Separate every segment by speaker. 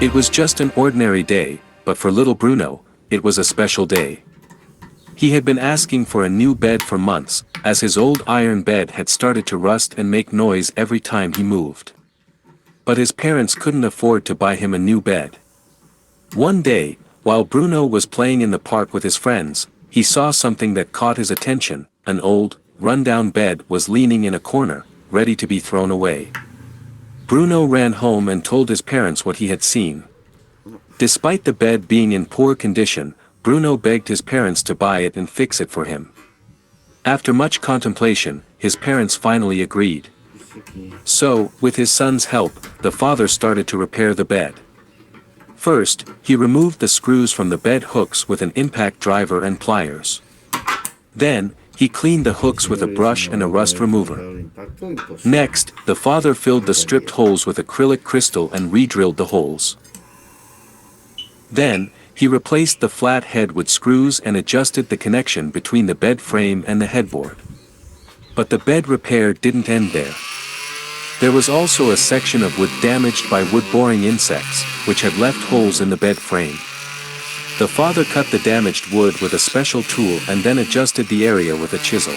Speaker 1: It was just an ordinary day, but for little Bruno, it was a special day. He had been asking for a new bed for months, as his old iron bed had started to rust and make noise every time he moved. But his parents couldn't afford to buy him a new bed. One day, while Bruno was playing in the park with his friends, he saw something that caught his attention. An old, run-down bed was leaning in a corner, ready to be thrown away. Bruno ran home and told his parents what he had seen. Despite the bed being in poor condition, Bruno begged his parents to buy it and fix it for him. After much contemplation, his parents finally agreed. So, with his son's help, the father started to repair the bed. First, he removed the screws from the bed hooks with an impact driver and pliers. Then, he cleaned the hooks with a brush and a rust remover. Next, the father filled the stripped holes with acrylic crystal and re-drilled the holes. Then, he replaced the flat head with screws and adjusted the connection between the bed frame and the headboard. But the bed repair didn't end there. There was also a section of wood damaged by wood-boring insects, which had left holes in the bed frame. The father cut the damaged wood with a special tool and then adjusted the area with a chisel.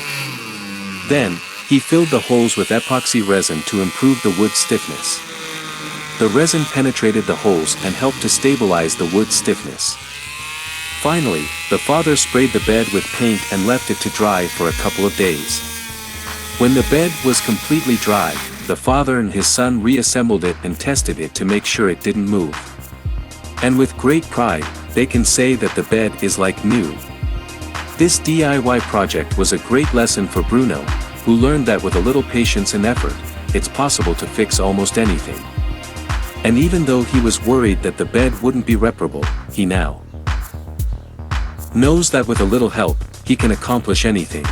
Speaker 1: Then, he filled the holes with epoxy resin to improve the wood stiffness. The resin penetrated the holes and helped to stabilize the wood stiffness. Finally, the father sprayed the bed with paint and left it to dry for a couple of days. When the bed was completely dry, the father and his son reassembled it and tested it to make sure it didn't move. And with great pride, they can say that the bed is like new. This DIY project was a great lesson for Bruno, who learned that with a little patience and effort, it's possible to fix almost anything. And even though he was worried that the bed wouldn't be reparable, he now knows that with a little help, he can accomplish anything.